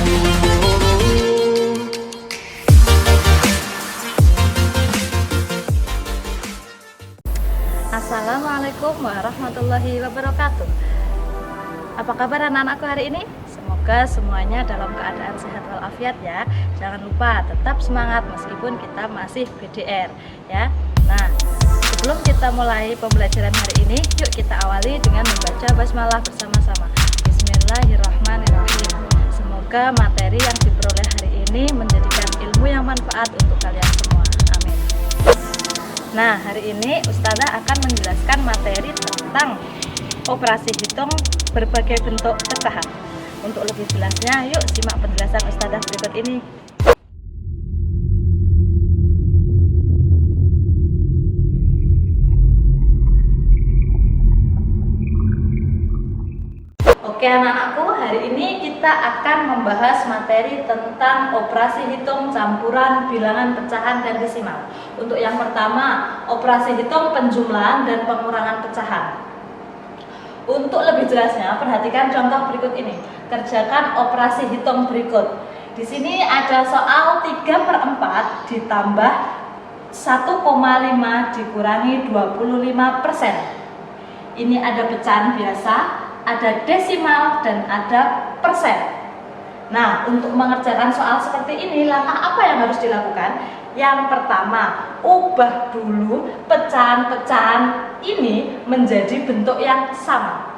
Assalamualaikum warahmatullahi wabarakatuh. Apa kabar anak-anakku hari ini? Semoga semuanya dalam keadaan sehat walafiat ya. Jangan lupa tetap semangat meskipun kita masih BDR ya. Nah, sebelum kita mulai pembelajaran hari ini, yuk kita awali dengan membaca basmalah bersama-sama. Bismillahirrahmanirrahim. Semoga materi yang diperoleh hari ini menjadikan ilmu yang manfaat untuk kalian semua. Amin. Nah, hari ini Ustazah akan menjelaskan materi tentang operasi hitung berbagai bentuk pecahan. Untuk lebih jelasnya, yuk simak penjelasan Ustazah berikut ini. Oke anak-anakku, hari ini kita akan membahas materi tentang operasi hitung campuran bilangan pecahan dan desimal. Untuk yang pertama, operasi hitung penjumlahan dan pengurangan pecahan. Untuk lebih jelasnya, perhatikan contoh berikut ini. Kerjakan operasi hitung berikut. Di sini ada soal 3/4 ditambah 1,5 dikurangi 25%. Ini ada pecahan biasa, ada desimal, dan ada persen. Nah, untuk mengerjakan soal seperti ini, langkah apa yang harus dilakukan? Yang pertama, ubah dulu pecahan-pecahan ini menjadi bentuk yang sama.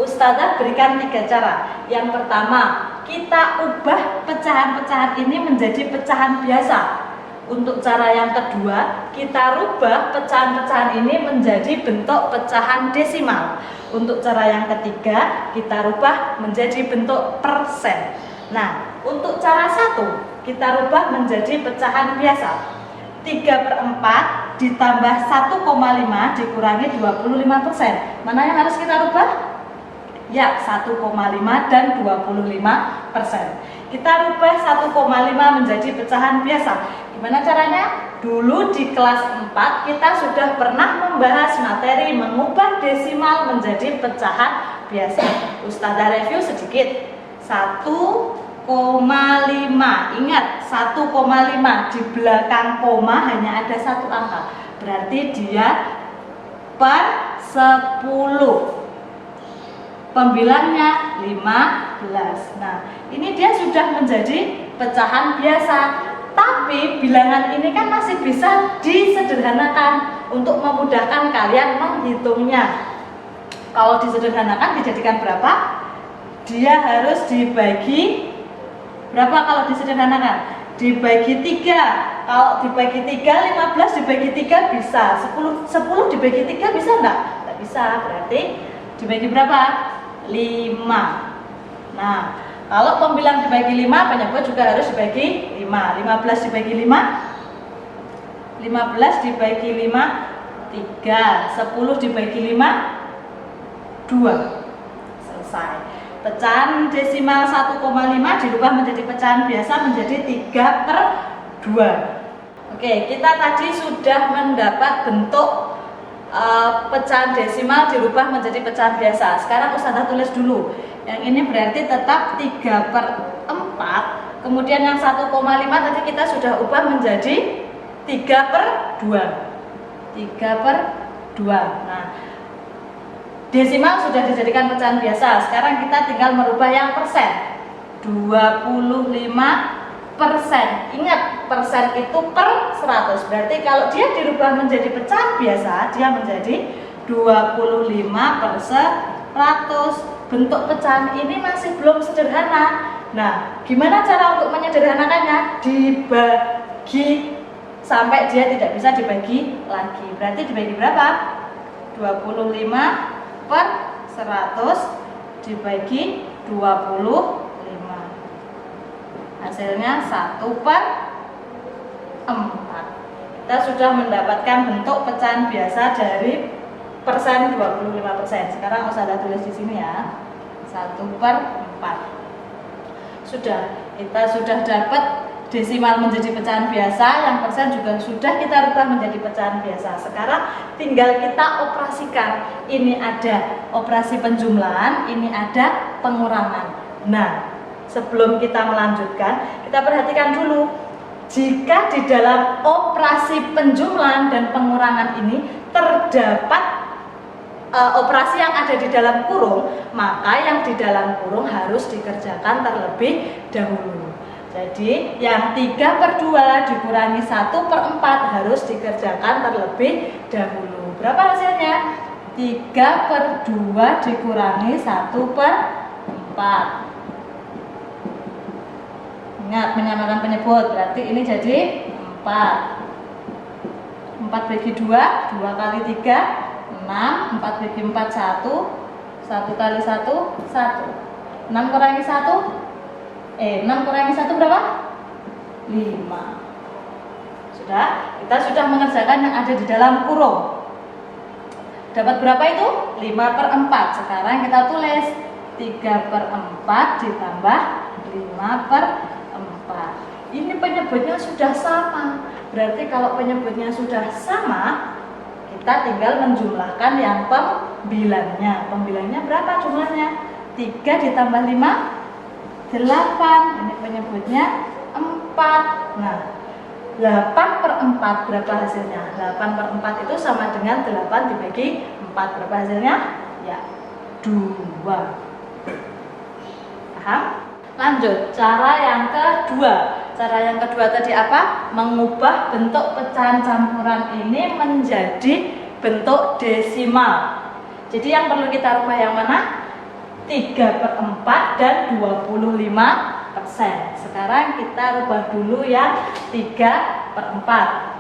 Ustazah berikan 3 cara. Yang pertama, kita ubah pecahan-pecahan ini menjadi pecahan biasa. Untuk cara yang kedua, kita rubah pecahan-pecahan ini menjadi bentuk pecahan desimal. Untuk cara yang ketiga, kita rubah menjadi bentuk persen. Nah, untuk cara 1, kita rubah menjadi pecahan biasa. 3/4 ditambah 1,5 dikurangi 25%. Mana yang harus kita rubah? Ya, 1,5 dan 25%. Kita rubah 1,5 menjadi pecahan biasa. Gimana caranya? Dulu di kelas 4 kita sudah pernah membahas materi mengubah desimal menjadi pecahan biasa. Ustazah review sedikit. 1,5. Ingat, 1,5 di belakang koma hanya ada 1 angka. Berarti dia per 10. Pembilangnya 15. Nah, ini dia sudah menjadi pecahan biasa. Tapi bilangan ini kan masih bisa disederhanakan untuk memudahkan kalian menghitungnya. Kalau disederhanakan dijadikan berapa? Dia harus dibagi berapa kalau disederhanakan? Dibagi 3. Kalau dibagi 3, 15 dibagi 3 bisa. 10 dibagi 3 bisa enggak? Enggak bisa. Berarti dibagi berapa? 5. Nah, kalau pembilang dibagi 5, penyebut juga harus dibagi 5. 15 dibagi 5, 15 dibagi 5, 3. 10 dibagi 5, 2. Selesai. Pecahan desimal 1,5 dirubah menjadi pecahan biasa menjadi 3/2. Oke, kita tadi sudah mendapat bentuk pecahan desimal dirubah menjadi pecahan biasa. Sekarang Ustazah tulis dulu. Yang ini berarti tetap 3/4. Kemudian yang 1,5 tadi kita sudah ubah menjadi 3/2. 3/2. Nah, desimal sudah dijadikan pecahan biasa. Sekarang kita tinggal merubah yang persen. 25%. Ingat, persen itu per 100. Berarti kalau dia dirubah menjadi pecahan biasa, dia menjadi 25/100. Bentuk pecahan ini masih belum sederhana. Nah, gimana cara untuk menyederhanakannya? Dibagi sampai dia tidak bisa dibagi lagi. Berarti dibagi berapa? 25/100 dibagi 25. Hasilnya 1/4. Kita sudah mendapatkan bentuk pecahan biasa dari persen 25%. Sekarang Ustazah tulis di sini ya. 1/4. Kita sudah dapat desimal menjadi pecahan biasa, yang persen juga sudah kita rubah menjadi pecahan biasa. Sekarang tinggal kita operasikan. Ini ada operasi penjumlahan, ini ada pengurangan. Nah, sebelum kita melanjutkan, kita perhatikan dulu. Jika di dalam operasi penjumlahan dan pengurangan ini terdapat operasi yang ada di dalam kurung, maka yang di dalam kurung harus dikerjakan terlebih dahulu. Jadi yang 3/2 dikurangi 1/4 harus dikerjakan terlebih dahulu. Berapa hasilnya? 3/2 dikurangi 1/4. Ingat, menyamakan penyebut, berarti ini jadi 4. 4 bagi 2, 2 kali 3, 6. 4 bagi 4, 1. 1 kali 1, 1. 6 kurangi 1, 6 kurangi 1 berapa? 5. Sudah, kita sudah mengerjakan yang ada di dalam kurung. Dapat berapa itu? 5/4. Sekarang kita tulis 3/4 ditambah 5/4. Ini penyebutnya sudah sama. Berarti kalau penyebutnya sudah sama, kita tinggal menjumlahkan yang pembilangnya. Pembilangnya berapa jumlahnya? 3 ditambah 5, 8. Ini penyebutnya 4. Nah, 8/4 berapa hasilnya? 8/4 itu sama dengan 8 dibagi 4. Berapa hasilnya? Ya, 2. Paham? Lanjut, cara yang kedua. Cara yang kedua tadi apa? Mengubah bentuk pecahan campuran ini menjadi bentuk desimal. Jadi yang perlu kita rubah yang mana? 3/4 dan 25%. Sekarang kita rubah dulu yang 3/4.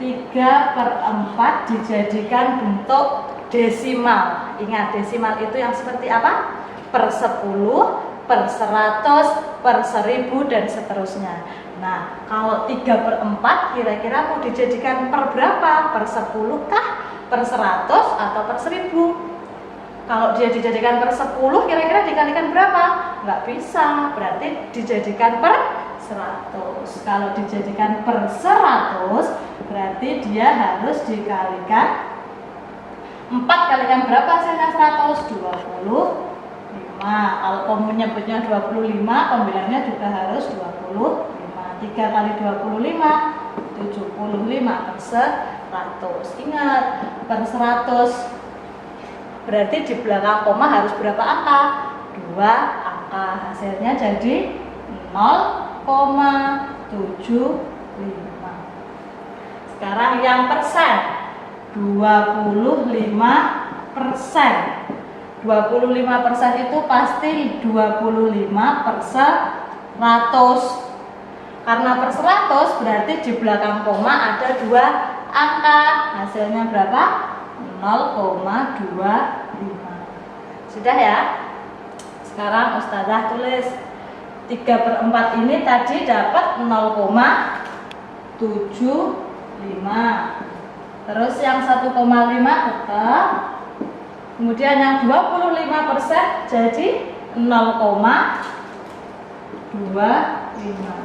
3/4 dijadikan bentuk desimal. Ingat, desimal itu yang seperti apa? Per 10, per 100, per 1000 dan seterusnya. Nah, kalau 3/4 kira-kira mau dijadikan per berapa? Per 10 kah? Per 100 atau per 1000? Kalau dia dijadikan per 10 kira-kira dikalikan berapa? Nggak bisa, berarti dijadikan per 100. Kalau dijadikan per 100 berarti dia harus dikalikan 4 kalikan berapa hasilnya 100? 25. Kalau menyebutnya 25, pembilangnya juga harus 25. 3 kali 25, 75 per 100. Ingat, per 100 berarti di belakang koma harus berapa angka? 2 angka. Hasilnya jadi 0,75. Sekarang yang persen, 25%. 25% itu pasti 25 per 100. Karena per 100 berarti di belakang koma ada 2 angka. Hasilnya berapa? 0,25. Sudah ya? Sekarang Ustazah tulis 3/4 ini tadi dapat 0,75. Terus yang 1,5 tetap. Kemudian yang 25% jadi 0,25.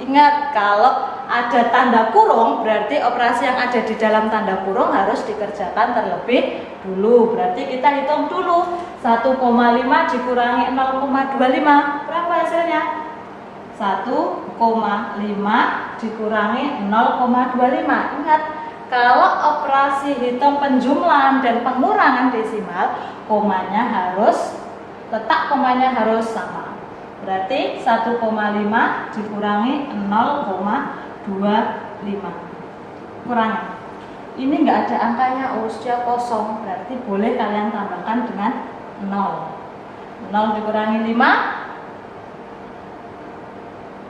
Ingat, kalau ada tanda kurung berarti operasi yang ada di dalam tanda kurung harus dikerjakan terlebih dulu. Berarti kita hitung dulu 1,5 dikurangi 0,25 berapa hasilnya? 1,5 dikurangi 0,25. Ingat, kalau operasi hitung penjumlahan dan pengurangan desimal, komanya harus sama. Berarti 1,5 dikurangi 0,25. Kurangi. Ini enggak ada angkanya, dia kosong. Berarti boleh kalian tambahkan dengan 0. 0 dikurangi 5.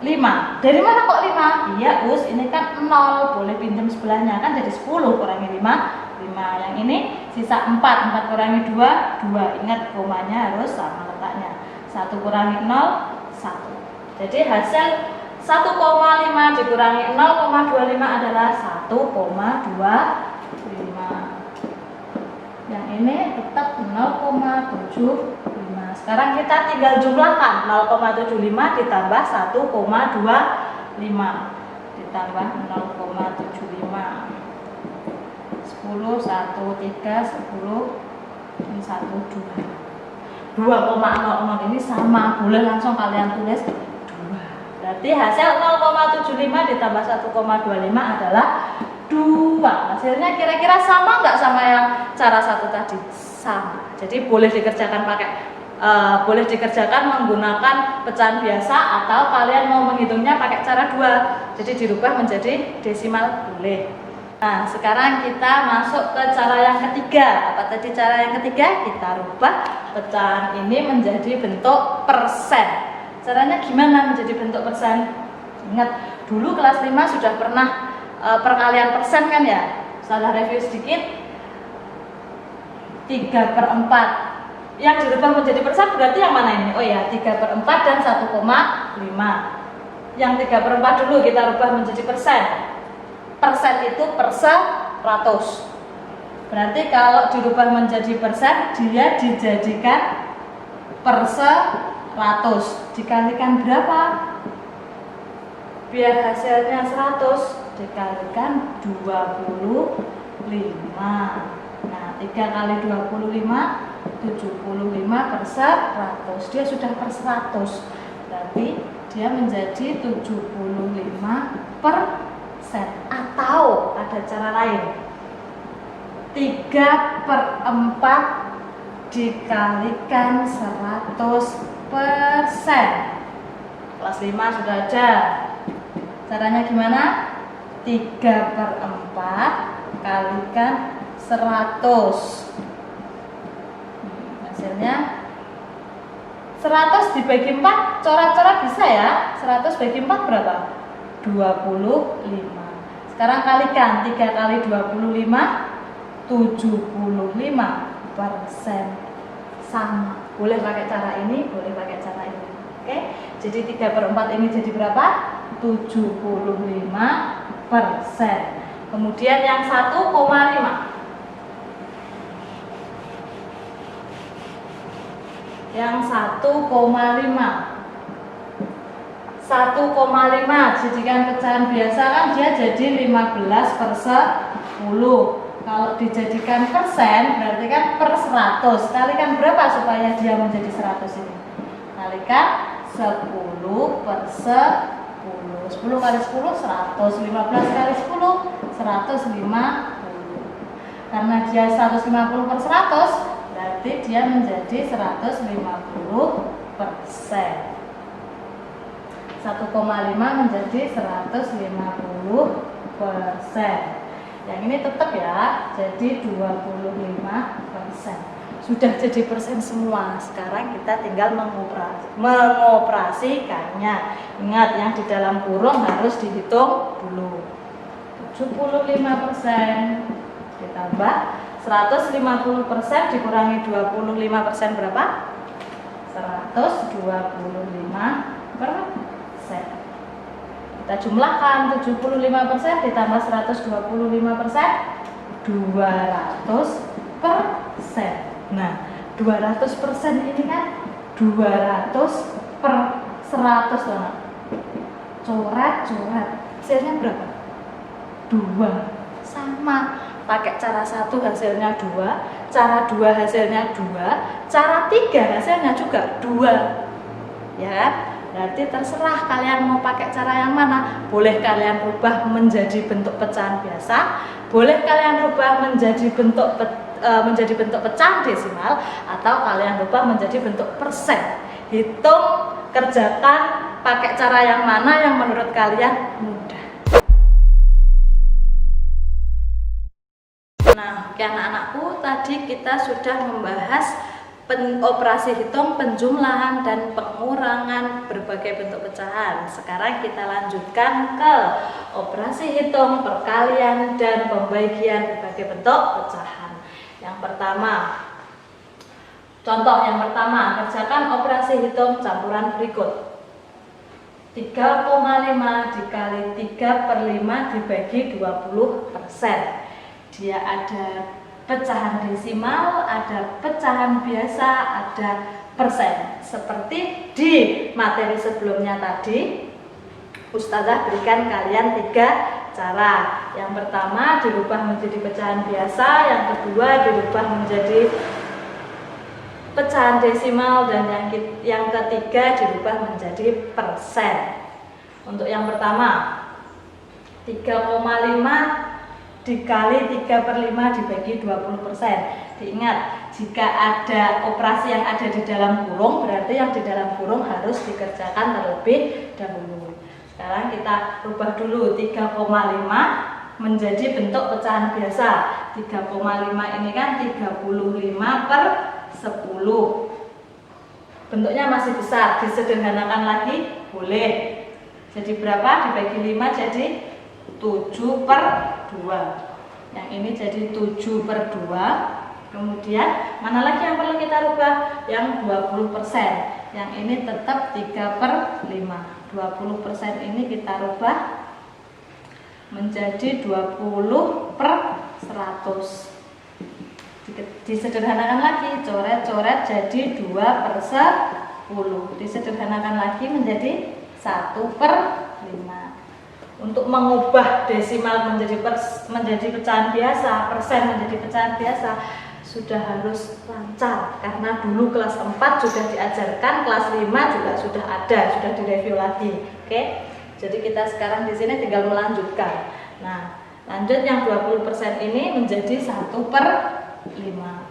5. Dari mana kok 5? Iya, ini kan 0. Boleh pinjam sebelahnya, kan jadi 10 kurangi 5. 5. Yang ini sisa 4. 4 kurangi 2, 2. Ingat, komanya harus sama letaknya. 1 kurangi 0, 1. Jadi hasil 1,5 dikurangi 0,25 adalah 1,25. Yang ini tetap 0,75. Sekarang kita tinggal jumlahkan 0,75 ditambah 1,25 ditambah 0,75. 10, 1, 3, 10, 1, 2. 2,00 ini sama, boleh langsung kalian tulis 2. Berarti hasil 0,75 ditambah 1,25 adalah 2. Hasilnya kira-kira sama nggak sama yang cara satu tadi? Sama. Jadi boleh dikerjakan boleh dikerjakan menggunakan pecahan biasa, atau kalian mau menghitungnya pakai cara 2. Jadi dirubah menjadi desimal boleh. Nah, sekarang kita masuk ke cara yang ketiga. Apa tadi cara yang ketiga? Kita rubah pecahan ini menjadi bentuk persen. Caranya gimana menjadi bentuk persen? Ingat, dulu kelas 5 sudah pernah perkalian persen kan ya? Salah review sedikit. 3/4. Yang dirubah menjadi persen berarti yang mana ini? Oh ya, 3/4 dan 1,5. Yang 3/4 dulu kita rubah menjadi persen. Persen itu per 100. Berarti kalau dirubah menjadi persen, dia dijadikan per 100. Dikalikan berapa? Biar hasilnya 100, dikalikan 25. Nah, 3 kali 25, 75 per 100. Dia sudah per 100. Berarti dia menjadi 75%. Atau ada cara lain, 3/4 dikalikan 100%. Kelas 5 sudah ada. Caranya gimana? 3/4 kalikan 100. Hasilnya 100 dibagi 4, coret-coret bisa ya. 100 bagi 4 berapa? 25. Sekarang kalikan 3 kali 25, 75%. Sama. Boleh pakai cara ini, boleh pakai cara ini. Oke? Jadi 3/4 ini jadi berapa? 75%. Kemudian yang 1,5. Yang 1,5. 1,5 jadikan pecahan biasa kan dia jadi 15/10. Kalau dijadikan persen berarti kan per 100. Kalikan berapa supaya dia menjadi 100 ini? Kalikan 10/10. 10 kali 10 100. 15 kali 10 150. Karena dia 150/100 berarti dia menjadi 150%. 1,5 menjadi 150%. Yang ini tetap ya, jadi 25%. Sudah jadi persen semua. Sekarang kita tinggal mengoperasikannya. Ingat, yang di dalam kurung harus dihitung dulu. 75% ditambah 150% dikurangi 25% berapa? 125%. Kita jumlahkan 75% ditambah 125%, 200%. Nah, 200% ini kan 200 per 100 teman. Coret-coret. Hasilnya berapa? 2. Sama. Pakai cara 1 hasilnya 2, cara 2 hasilnya 2, cara 3 hasilnya juga 2. Ya. Berarti terserah kalian mau pakai cara yang mana. Boleh kalian rubah menjadi bentuk pecahan biasa, boleh kalian rubah menjadi bentuk pecahan desimal, atau kalian rubah menjadi bentuk persen. Hitung, kerjakan pakai cara yang mana yang menurut kalian mudah. Nah, anak-anakku, tadi kita sudah membahas operasi hitung, penjumlahan, dan pengurangan berbagai bentuk pecahan. Sekarang kita lanjutkan ke operasi hitung, perkalian, dan pembagian berbagai bentuk pecahan. Yang pertama, contoh yang pertama, kerjakan operasi hitung campuran berikut. 3,5 dikali 3/5 dibagi 20%. Dia ada pecahan desimal, ada pecahan biasa, ada persen. Seperti di materi sebelumnya tadi, Ustazah berikan kalian 3 cara. Yang pertama dirubah menjadi pecahan biasa, yang kedua dirubah menjadi pecahan desimal, dan yang ketiga dirubah menjadi persen. Untuk yang pertama, 3,5 dikali 3/5 dibagi 20%. Diingat, jika ada operasi yang ada di dalam kurung, berarti yang di dalam kurung harus dikerjakan terlebih dahulu. Sekarang kita rubah dulu 3,5 menjadi bentuk pecahan biasa. 3,5 ini kan 35/10. Bentuknya masih besar, disederhanakan lagi boleh. Jadi berapa? Dibagi 5 jadi 7/2. Yang ini jadi 7/2. Kemudian mana lagi yang perlu kita rubah? Yang 20%. Yang ini tetap 3/5. 20% ini kita rubah menjadi 20/100. Disederhanakan lagi, coret-coret jadi 2/10. Disederhanakan lagi menjadi 1/5. Untuk mengubah desimal menjadi pecahan biasa, persen menjadi pecahan biasa, sudah harus lancar, karena dulu kelas 4 sudah diajarkan, kelas 5 juga sudah ada, sudah direview lagi. Oke. Jadi kita sekarang di sini tinggal melanjutkan. Nah, lanjut yang 20% ini menjadi 1/5.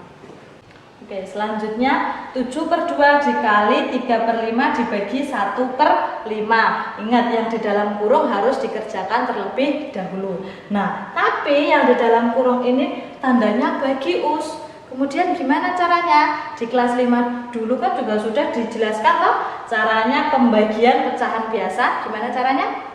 Oke, selanjutnya 7/2 dikali 3/5 dibagi 1/5. Ingat, yang di dalam kurung harus dikerjakan terlebih dahulu. Nah, tapi yang di dalam kurung ini tandanya bagi us. Kemudian gimana caranya? Di kelas 5 dulu kan juga sudah dijelaskan loh caranya pembagian pecahan biasa. Gimana caranya?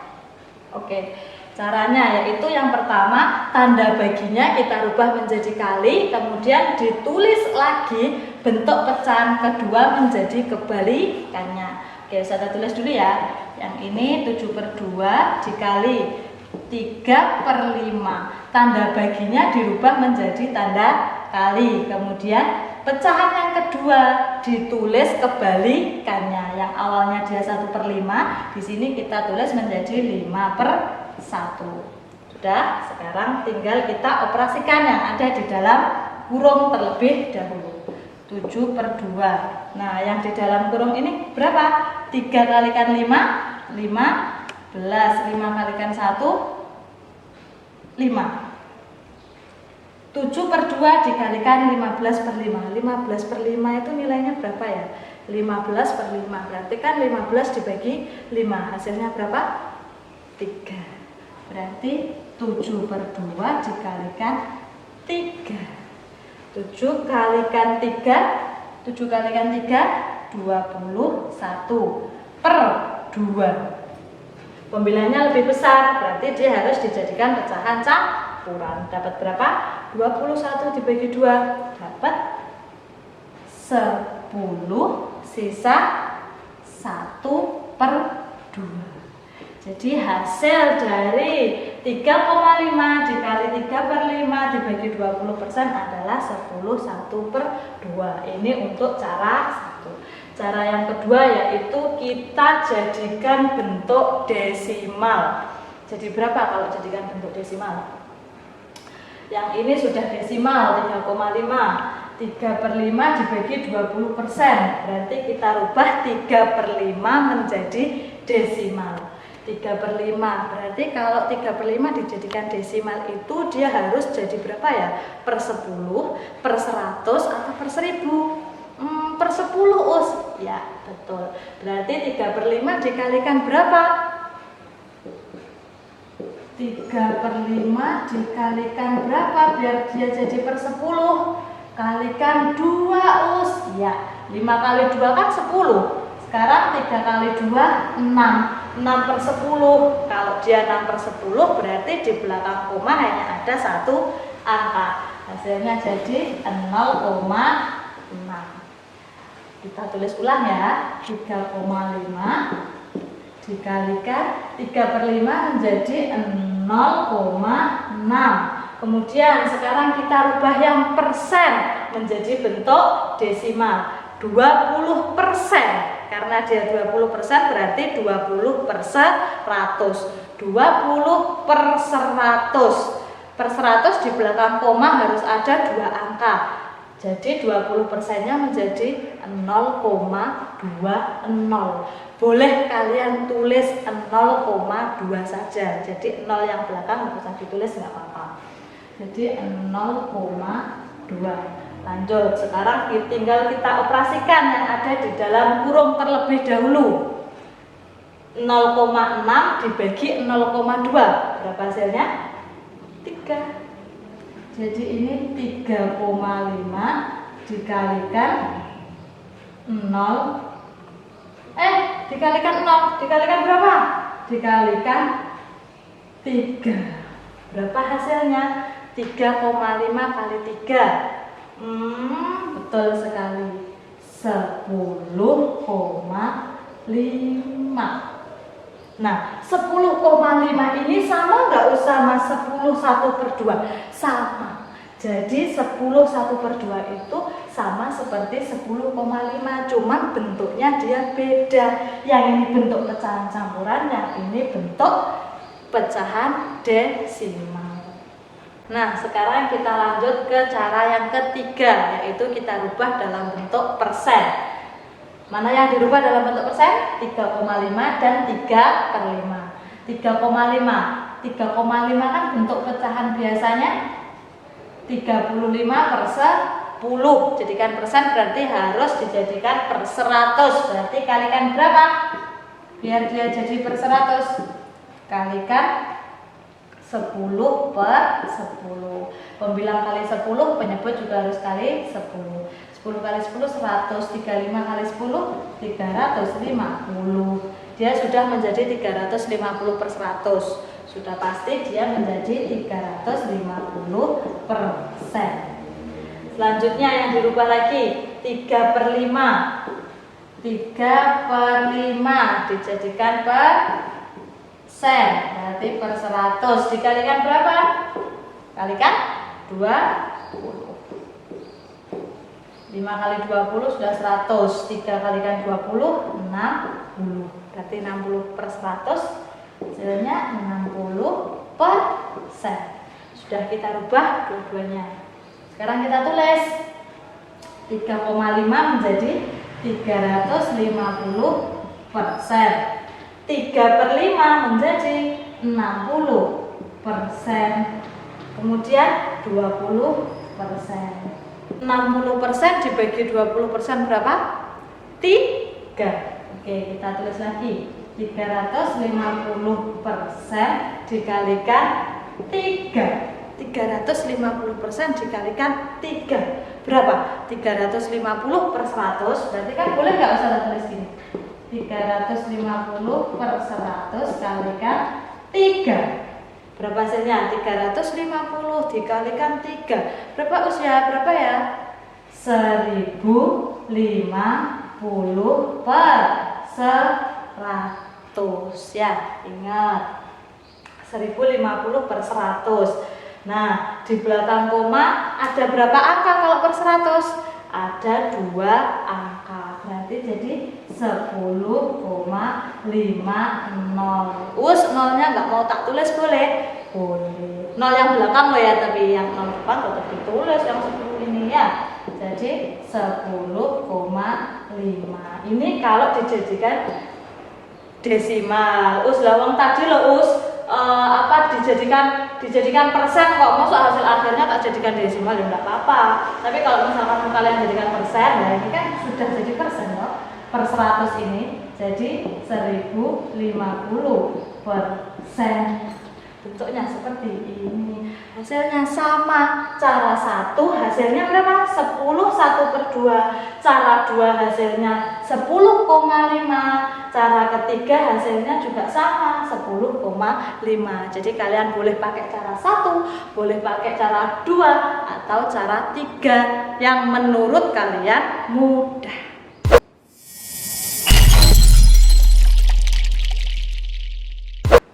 Oke. Caranya yaitu yang pertama, tanda baginya kita rubah menjadi kali, kemudian ditulis lagi bentuk pecahan kedua menjadi kebalikannya. Oke, saya tulis dulu ya. Yang ini 7/2 dikali 3/5. Tanda baginya dirubah menjadi tanda kali. Kemudian pecahan yang kedua ditulis kebalikannya. Yang awalnya dia 1/5, di sini kita tulis menjadi 5/1. Sudah, sekarang tinggal kita operasikan yang ada di dalam kurung terlebih dahulu. 7/2. Nah, yang di dalam kurung ini berapa? 3 kalikan 5, 15. 5 kalikan 1, 5. 7/2 dikalikan 15/5. 15/5 itu nilainya berapa ya? 15/5. Berarti kan 15 dibagi 5. Hasilnya berapa? 3. Berarti 7/2 dikalikan 3. 7 kalikan 3, 7 kalikan 3, 21/2. Pembilanya lebih besar, berarti dia harus dijadikan pecahan campuran. Dapat berapa? 21 dibagi 2, dapat 10, sisa 1/2. Jadi hasil dari 3,5 dikali 3/5 dibagi 20% adalah 10 1/2. Ini untuk cara 1. Cara yang kedua yaitu kita jadikan bentuk desimal. Jadi berapa kalau jadikan bentuk desimal? Yang ini sudah desimal 3,5. 3/5 dibagi 20%. Berarti kita rubah 3/5 menjadi desimal. 3/5. Berarti kalau 3/5 dijadikan desimal itu dia harus jadi berapa ya? Per 10, per 100 atau per 1000? Per 10 us. Ya, betul. Berarti 3/5 dikalikan berapa? 3/5 dikalikan berapa biar dia jadi per 10? Kalikan 2 us. Ya, 5 kali 2 kan 10. Sekarang 3 kali 2, 6. 6/10. Kalau dia 6/10 berarti di belakang koma hanya ada satu angka. Hasilnya jadi 0,6. Kita tulis ulang ya. 3,5 dikalikan 3/5 menjadi 0,6. Kemudian sekarang kita rubah yang persen menjadi bentuk desimal. 20%. Karena dia 20% berarti 20/100. 20/100. Per 100 di belakang koma harus ada 2 angka. Jadi 20%-nya menjadi 0,20. Boleh kalian tulis 0,2 saja. Jadi 0 yang belakang nggak usah ditulis, nggak apa-apa. Jadi 0,2. Lanjut, sekarang tinggal kita operasikan yang ada di dalam kurung terlebih dahulu. 0,6 dibagi 0,2. Berapa hasilnya? 3. Jadi ini 3,5 dikalikan 0. Dikalikan 0. Dikalikan berapa? Dikalikan 3. Berapa hasilnya? 3,5 kali 3. Betul sekali. 10,5. Nah, 10,5 ini sama nggak sama 10 1/2? Sama. Jadi 10 1/2 itu sama seperti 10,5, cuman bentuknya dia beda. Yang ini bentuk pecahan campuran, yang ini bentuk pecahan desimal. Nah, sekarang kita lanjut ke cara yang ketiga, yaitu kita rubah dalam bentuk persen. Mana yang dirubah dalam bentuk persen? 3,5 dan 3/5. 3,5. 3,5 kan bentuk pecahan biasanya 35/10. Jadikan persen berarti harus dijadikan per 100. Berarti kalikan berapa? Biar dia jadi per 100. Kalikan 10/10. Pembilang kali 10, penyebut juga harus kali 10. 10 kali 10 100, 35 kali 10 350. Dia sudah menjadi 350/100. Sudah pasti dia menjadi 350%. Selanjutnya yang dirubah lagi 3/5. 3/5 dijadikan persen, berarti per 100. Dikalikan berapa? Kalikan 20. 5 kali 20 sudah 100. 3 kalikan 20, 60. Berarti 60/100. Hasilnya 60%. Sudah kita rubah dua-duanya. Sekarang kita tulis 3,5 menjadi 350%. 3/5 menjadi 60%. Kemudian 20%. 60% dibagi 20% berapa? 3. Oke, kita tulis lagi. 350% dikalikan 3. 350% dikalikan 3. Berapa? 350/100. Berarti kan boleh nggak usah tulis gini. 350/100 kalikan 3. Berapa hasilnya? 350 dikalikan 3. Berapa usia? Berapa ya? 1050/100 ya. Ingat. 1050/100. Nah, di belakang koma ada berapa angka kalau per 100? Ada 2 angka. Berarti jadi 10,50. Nolnya nggak mau tak tulis boleh? Boleh. 0 yang belakang loh ya, tapi yang 0 depan tetap ditulis yang 10 ini ya. Jadi 10,5. Ini kalau dijadikan desimal. Lawang tadi loh dijadikan persen kok, masuk hasil akhirnya tak jadikan desimal ya enggak apa-apa. Tapi kalau misalkan kalian jadikan persen, nah ini kan sudah jadi persen loh. Per 100 ini jadi 1050%. Bentuknya seperti ini. Hasilnya sama. Cara 1 hasilnya berapa? 10 1/2. Cara 2 hasilnya 10,5. Cara ketiga hasilnya juga sama, 10,5. Jadi kalian boleh pakai cara 1, boleh pakai cara 2, atau cara 3 yang menurut kalian mudah.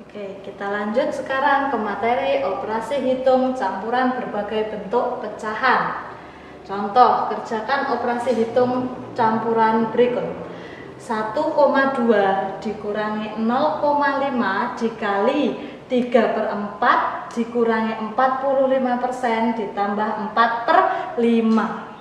Oke, kita lanjut sekarang ke materi operasi hitung campuran berbagai bentuk pecahan. Contoh, kerjakan operasi hitung campuran berikut. 1,2 dikurangi 0,5 dikali 3/4 dikurangi 45% ditambah 4/5.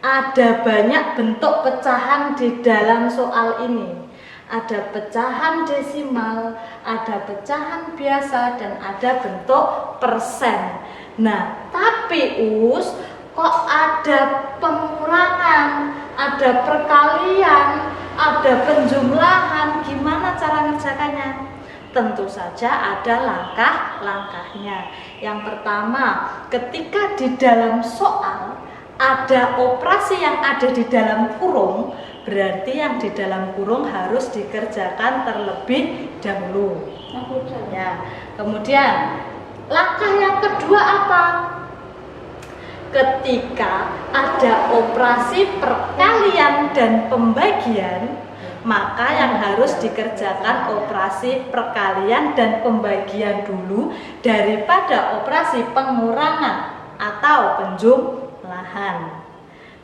ada banyak bentuk pecahan di dalam soal ini. Ada pecahan desimal, ada pecahan biasa, dan ada bentuk persen. Nah, tapi kok ada pengurangan, ada perkalian, ada penjumlahan? Gimana cara ngerjakannya? Tentu saja ada langkah-langkahnya. Yang pertama, ketika di dalam soal ada operasi yang ada di dalam kurung, berarti yang di dalam kurung harus dikerjakan terlebih dahulu. Ya. Kemudian langkah yang kedua apa? Ketika ada operasi perkalian dan pembagian, maka yang harus dikerjakan operasi perkalian dan pembagian dulu daripada operasi pengurangan atau penjumlahan.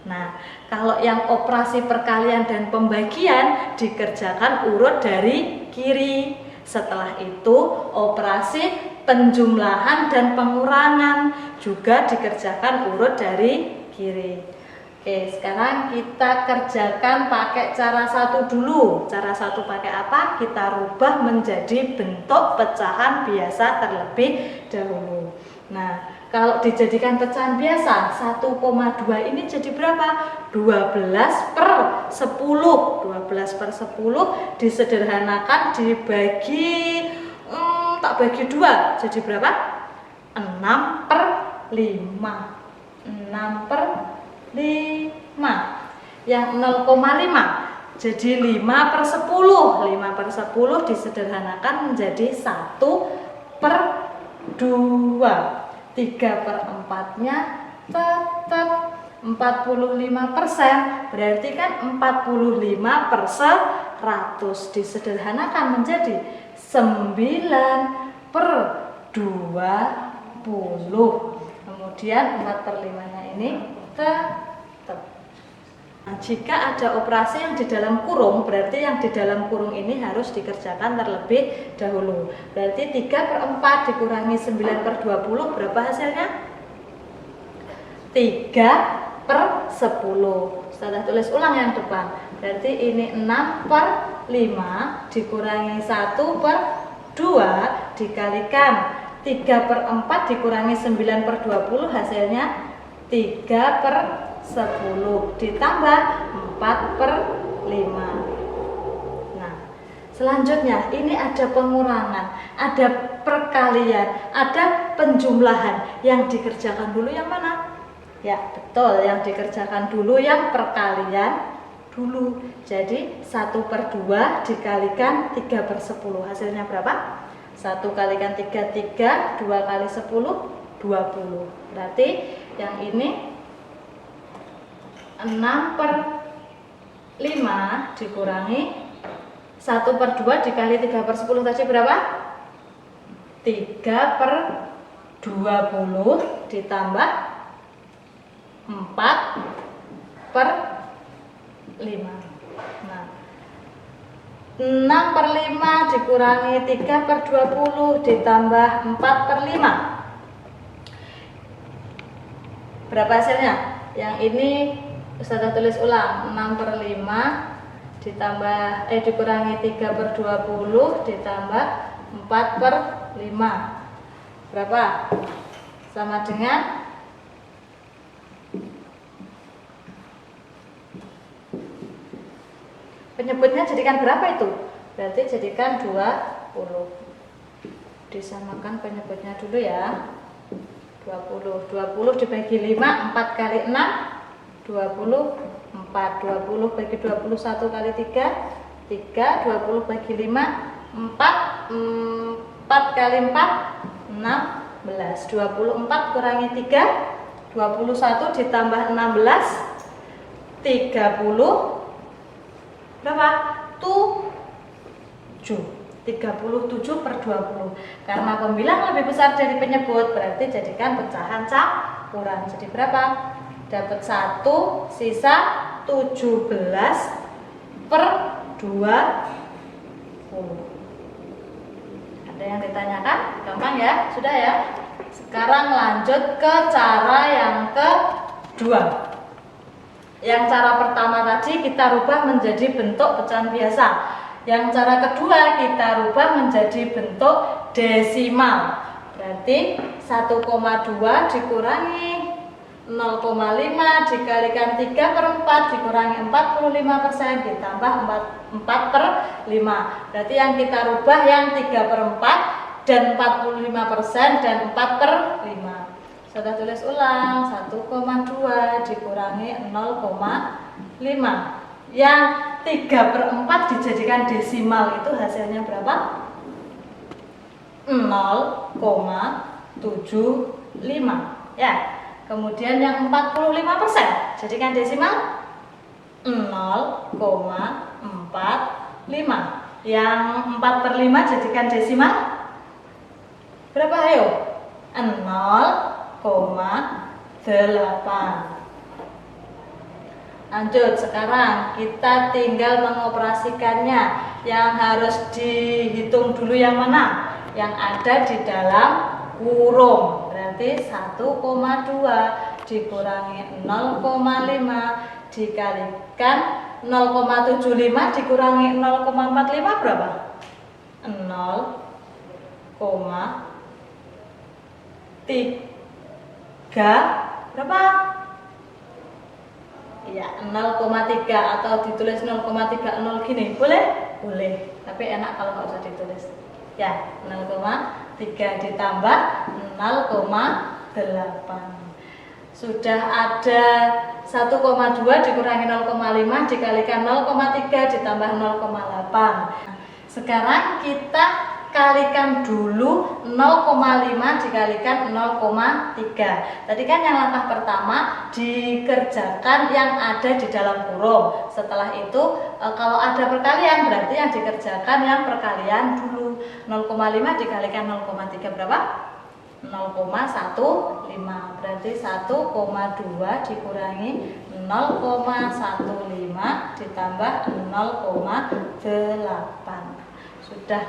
Nah, kalau yang operasi perkalian dan pembagian dikerjakan urut dari kiri. Setelah itu operasi penjumlahan dan pengurangan juga dikerjakan urut dari kiri. Oke, sekarang kita kerjakan pakai cara satu dulu. Cara satu pakai apa? Kita rubah menjadi bentuk pecahan biasa terlebih dahulu. Nah, kalau dijadikan pecahan biasa 1,2 ini jadi berapa? 12/10. 12/10 disederhanakan dibagi tak bagi 2 jadi berapa? 6/5. 6/5. Yang 0,5 jadi 5/10. 5/10 disederhanakan menjadi 1/2. 3/4-nya tetap 45%, berarti kan 45/100 disederhanakan menjadi 9/20. Kemudian 4/5-nya ini tetap. Nah, jika ada operasi yang di dalam kurung, berarti yang di dalam kurung ini harus dikerjakan terlebih dahulu. Berarti 3/4 dikurangi 9/20 berapa hasilnya? 3/10. Setelah tulis ulang yang depan. Berarti ini 6/5 dikurangi 1/2 dikalikan 3/4 dikurangi 9/20 hasilnya 3/10 ditambah 4/5. Nah, selanjutnya ini ada pengurangan, ada perkalian, ada penjumlahan. Yang dikerjakan dulu yang mana? Ya, betul, yang dikerjakan dulu yang perkalian dulu. Jadi 1/2 dikalikan 3/10 hasilnya berapa? 1 kalikan 3, 3, 2 kali 10, 20. Berarti yang ini 6/5 dikurangi 1/2 dikali 3/10 tadi berapa? 3/20 ditambah 4/5. Nah, 6/5 dikurangi 3/20 ditambah 4/5. Berapa hasilnya? Yang ini Ustazah tulis ulang. 6/5 ditambah dikurangi 3/20 ditambah 4/5. Berapa? Sama dengan penyebutnya jadikan berapa itu? Berarti jadikan 20. Disamakan penyebutnya dulu ya. 20 dibagi 5, 4 kali 6 24. 20 bagi 21 kali 3 3, 20 bagi 5 4, 4 kali 4 16. 24 kurangi 3 21 ditambah 16 30 berapa? 7. 37/20. Karena pembilang lebih besar dari penyebut, berarti jadikan pecahan campuran. Jadi berapa? Dapat 1, sisa 17/20. Ada yang ditanyakan? Gampang ya? Sudah ya? Sekarang lanjut ke cara yang kedua. Yang cara pertama tadi kita rubah menjadi bentuk pecahan biasa. Yang cara kedua kita rubah menjadi bentuk desimal. Berarti 1,2 dikurangi 0,5 dikalikan 3/4 dikurangi 45% ditambah 4/5. Berarti yang kita rubah yang 3/4 dan 45% dan 4/5. Saya tulis ulang, 1,2 dikurangi 0,5. Yang 3/4 dijadikan desimal itu hasilnya berapa? 0,75 ya. Kemudian yang 45% jadikan desimal 0,45. Yang 4/5 jadikan desimal berapa ayo? 0,8. Lanjut, sekarang kita tinggal mengoperasikannya. Yang harus dihitung dulu yang mana? Yang ada di dalam kurung. Berarti 1,2 dikurangi 0,5 dikalikan 0,75 dikurangi 0,45 berapa? 0,3 berapa? Ya, 0,3 atau ditulis 0,30 gini. Boleh? Boleh. Tapi enak kalau nggak usah ditulis. Ya, 0,3 ditambah 0,8. Sudah ada 1,2 dikurangi 0,5 dikalikan 0,3 ditambah 0,8. Sekarang kita kalikan dulu 0,5 dikalikan 0,3. Tadi kan yang langkah pertama dikerjakan yang ada di dalam kurung. Setelah itu kalau ada perkalian berarti yang dikerjakan yang perkalian dulu. 0,5 dikalikan 0,3 berapa? 0,15. Berarti 1,2 dikurangi 0,15 ditambah 0,8. Sudah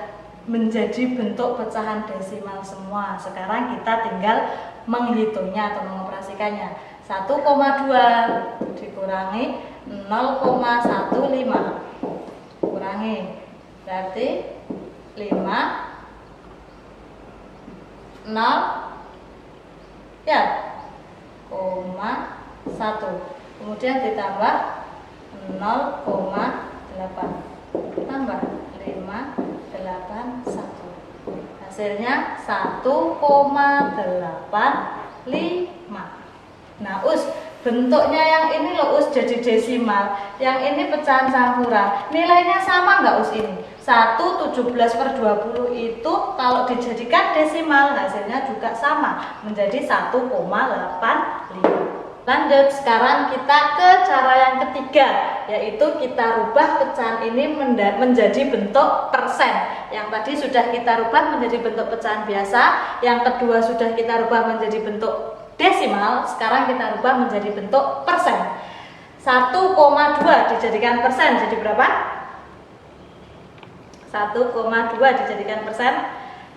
menjadi bentuk pecahan desimal semua. Sekarang kita tinggal menghitungnya atau mengoperasikannya. 1,2 dikurangi 0,15 kurangi berarti 5 0 ya 0,1 kemudian ditambah 0,8 tambah 5 8 1 hasilnya 1,85. Nah us bentuknya yang ini loh us jadi desimal, yang ini pecahan campuran, nilainya sama nggak us ini? 1/17/20 itu kalau dijadikan desimal hasilnya juga sama menjadi 1,85. Lanjut, sekarang kita ke cara yang ketiga, yaitu kita rubah pecahan ini menjadi bentuk persen. Yang tadi sudah kita rubah menjadi bentuk pecahan biasa, yang kedua sudah kita rubah menjadi bentuk desimal, sekarang kita rubah menjadi bentuk persen. 1,2 dijadikan persen jadi berapa? 1,2 dijadikan persen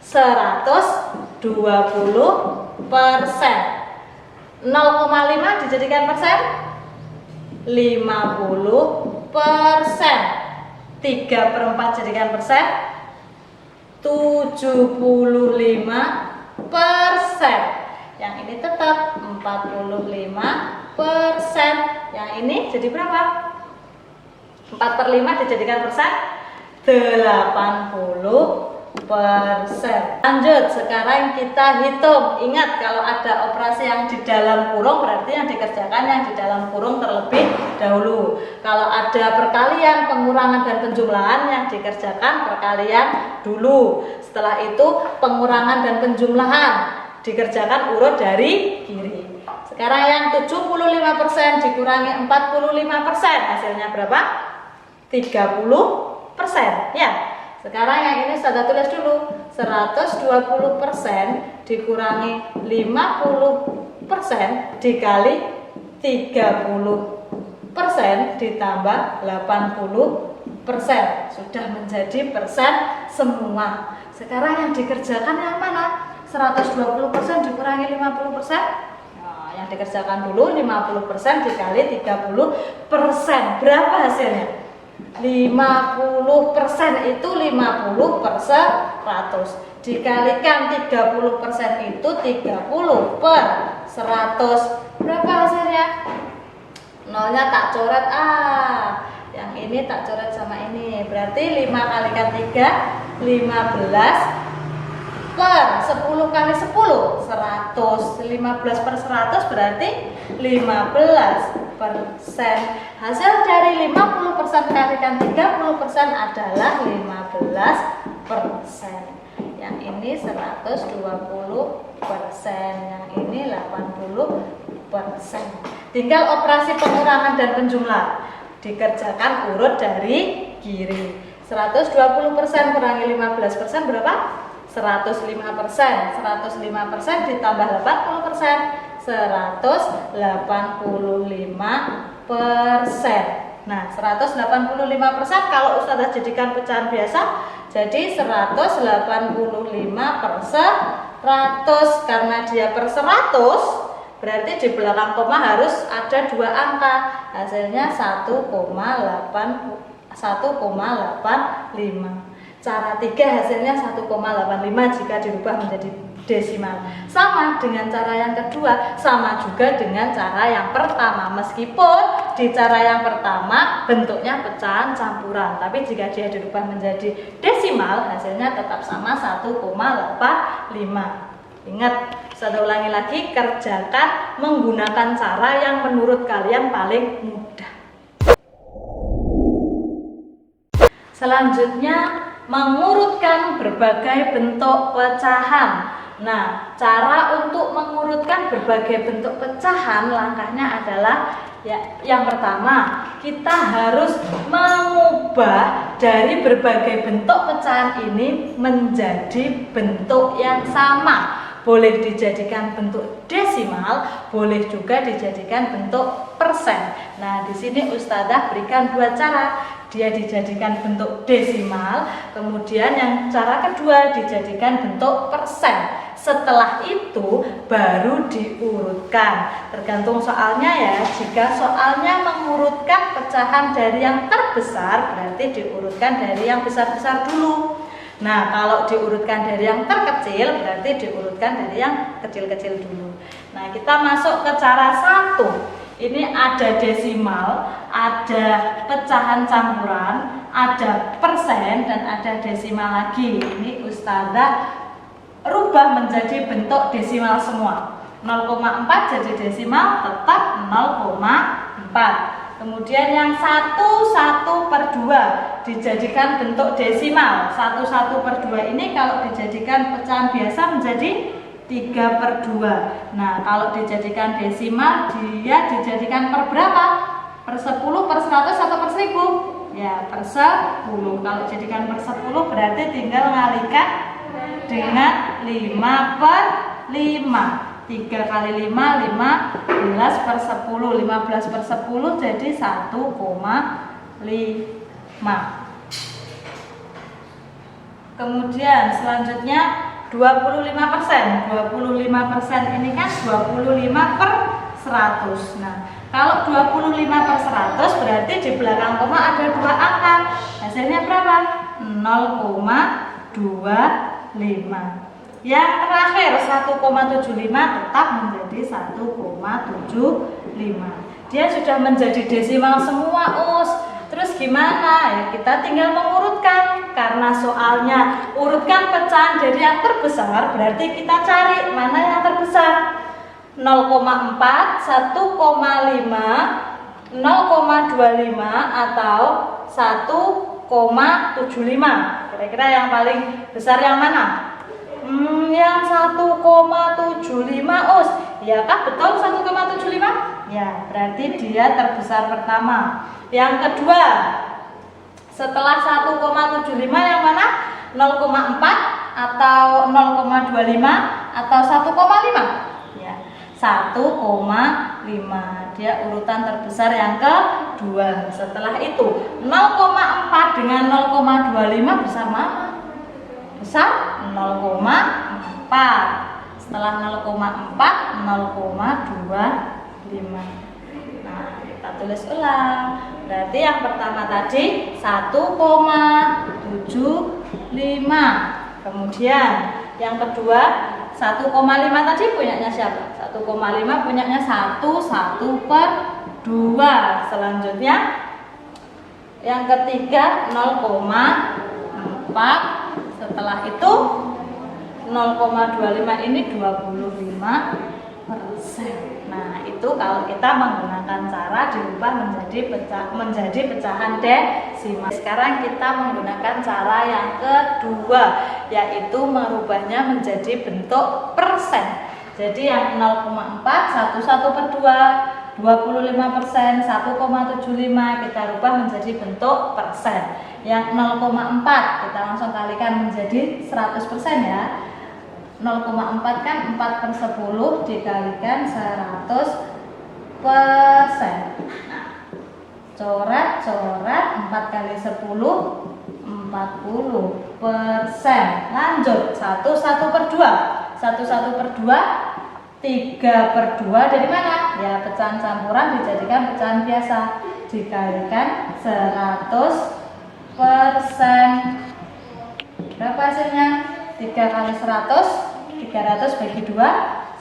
120%. 0,5 dijadikan persen 50%. 3/4 jadikan persen 75%. Yang ini tetap 45%. Yang ini jadi berapa? 4/5 dijadikan persen 80%. Lanjut, sekarang kita hitung. Ingat, kalau ada operasi yang di dalam kurung berarti yang dikerjakan yang di dalam kurung terlebih dahulu. Kalau ada perkalian, pengurangan dan penjumlahan yang dikerjakan perkalian dulu. Setelah itu pengurangan dan penjumlahan dikerjakan urut dari kiri. Sekarang yang 75% dikurangi 45% hasilnya berapa? 30%. Ya. Sekarang yang ini saya tulis dulu. 120% dikurangi 50% dikali 30% ditambah 80% sudah menjadi persen semua. Sekarang yang dikerjakan yang mana? 120% dikurangi 50%. Nah, yang dikerjakan dulu 50% dikali 30%. Berapa hasilnya? 50% itu 50 per 100. Dikalikan 30% itu 30 per 100. Berapa hasilnya? Nolnya tak coret, yang ini tak coret sama ini. Berarti 5 kalikan 3, 15 per 10 kali 10, 100. 15 per 100 berarti 15%. Hasil dari 50% kalikan 30% adalah 15%. Yang ini 120%, yang ini 80%. Tinggal operasi pengurangan dan penjumlahan. Dikerjakan urut dari kiri. 120% kurangi 15% berapa? 105%. 105% ditambah 80%, 185%. Nah, 185% kalau Ustazah jadikan pecahan biasa, jadi 185 per 100. Karena dia per 100, berarti di belakang koma harus ada 2 angka. Hasilnya 1,85. Cara 3 hasilnya 1,85 jika dirubah menjadi desimal. Sama dengan cara yang kedua, sama juga dengan cara yang pertama. Meskipun di cara yang pertama bentuknya pecahan campuran, tapi jika dia dirubah menjadi desimal, hasilnya tetap sama 1,85. Ingat, saya ulangi lagi, kerjakan menggunakan cara yang menurut kalian paling mudah. Selanjutnya, mengurutkan berbagai bentuk pecahan. Nah, cara untuk mengurutkan berbagai bentuk pecahan, langkahnya adalah yang pertama, kita harus mengubah dari berbagai bentuk pecahan ini menjadi bentuk yang sama. Boleh dijadikan bentuk desimal, boleh juga dijadikan bentuk persen. Nah, di sini Ustazah berikan 2 cara. Dia dijadikan bentuk desimal, kemudian yang cara kedua dijadikan bentuk persen. Setelah itu baru diurutkan. Tergantung soalnya ya. Jika soalnya mengurutkan pecahan dari yang terbesar, berarti diurutkan dari yang besar-besar dulu. Nah, kalau diurutkan dari yang terkecil, berarti diurutkan dari yang kecil-kecil dulu. Nah, kita masuk ke cara 1. Ini ada desimal, ada pecahan campuran, ada persen, dan ada desimal lagi. Ini Ustazah rubah menjadi bentuk desimal semua. 0,4 jadi desimal, tetap 0,4. Kemudian yang 1/2 dijadikan bentuk desimal. 1/2 ini kalau dijadikan pecahan biasa menjadi 3/2. Nah, kalau dijadikan desimal, dia dijadikan per berapa? Per 10, per 100, atau per 1000? Ya, per 10. Kalau dijadikan per 10 berarti tinggal ngalikan dengan 5/5. 3 kali 5, 15 per 10. 15 per 10 jadi 1,5. Kemudian selanjutnya 25%. 25% ini kan 25 per 100. Nah, kalau 25 per 100 berarti di belakang koma ada 2 angka. Hasilnya berapa? 0,25. Yang terakhir 1,75 tetap menjadi 1,75. Dia sudah menjadi desimal semua, Terus gimana? Ya, kita tinggal mengurutkan. Karena soalnya urutkan pecahan dari yang terbesar, berarti kita cari mana yang terbesar. 0,4, 1,5, 0,25 atau 1,75. Kira-kira yang paling besar yang mana? Yang 1,75, Ya kah betul 1,75? Ya, berarti dia terbesar pertama. Yang kedua, setelah 1,75 yang mana? 0,4 atau 0,25 atau 1,5? Ya, 1,5. Dia urutan terbesar yang kedua. Setelah itu 0,4 dengan 0,25 besar mana? Besar 0,4. setelah 0,4 0,25. Nah, kita tulis ulang. Berarti yang pertama tadi 1,75. Kemudian yang kedua 1,5 tadi punyanya siapa? 1,5 punyanya 1/2. Selanjutnya yang ketiga 0,4. Setelah itu 0,25 ini 25%. Nah, itu kalau kita menggunakan cara dirubah menjadi pecahan desimal. Sekarang kita menggunakan cara yang kedua, yaitu merubahnya menjadi bentuk persen. Jadi yang 0,4 1/2, 25%, 1,75 kita rubah menjadi bentuk persen. Yang 0,4 kita langsung kalikan menjadi 100% ya. 0,4 kan 4/10 dikalikan 100%. Nah, coret 4 kali 10 40%. Lanjut 1/2. 1/2 3/2 dari mana? Ya, pecahan campuran dijadikan pecahan biasa, dikalikan 100%. Berapa hasilnya? 3 kali 100, 300 bagi 2,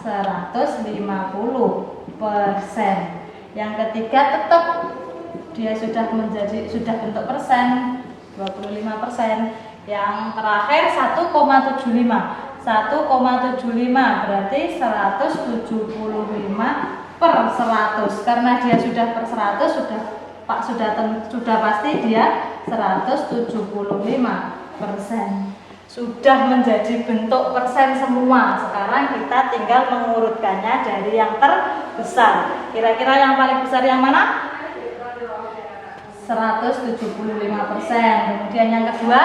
150%. Yang ketiga tetap dia sudah bentuk persen, 25%. Yang terakhir 1,75. 1,75 berarti 175/100. Karena dia sudah per 100 sudah pasti dia 175%. Sudah menjadi bentuk persen semua. Sekarang kita tinggal mengurutkannya dari yang terbesar. Kira-kira yang paling besar yang mana? 175%. Kemudian yang kedua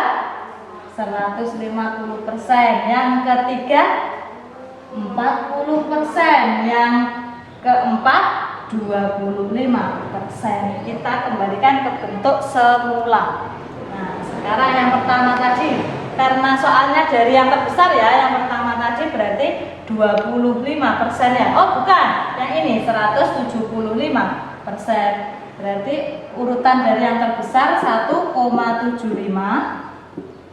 150%. Yang ketiga 40%. Yang keempat 25%. Kita kembalikan ke bentuk semula. Nah, sekarang yang pertama tadi, karena soalnya dari yang terbesar ya, yang pertama tadi berarti 25% ya. Oh bukan, yang ini 175%. Berarti urutan dari yang terbesar 1,75.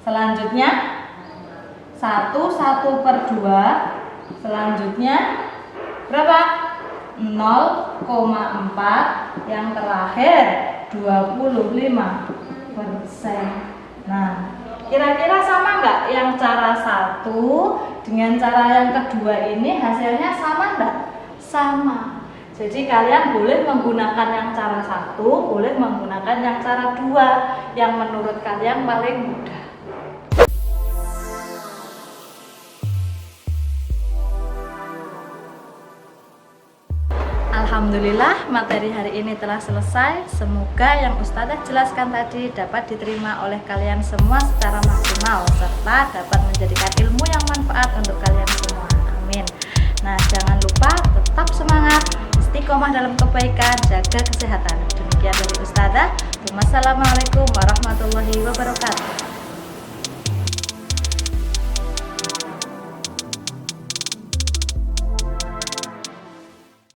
Selanjutnya 1/2. Selanjutnya berapa? 0,4. Yang terakhir 25%. Nah, kira-kira sama nggak yang cara satu dengan cara yang kedua ini hasilnya sama nggak? Sama. Jadi kalian boleh menggunakan yang cara satu, boleh menggunakan yang cara dua, yang menurut kalian paling mudah. Alhamdulillah, materi hari ini telah selesai. Semoga yang Ustazah jelaskan tadi dapat diterima oleh kalian semua secara maksimal, serta dapat menjadikan ilmu yang manfaat untuk kalian semua. Amin. Nah, jangan lupa tetap semangat, istiqomah dalam kebaikan, jaga kesehatan. Demikian dari Ustazah. Wassalamualaikum warahmatullahi wabarakatuh.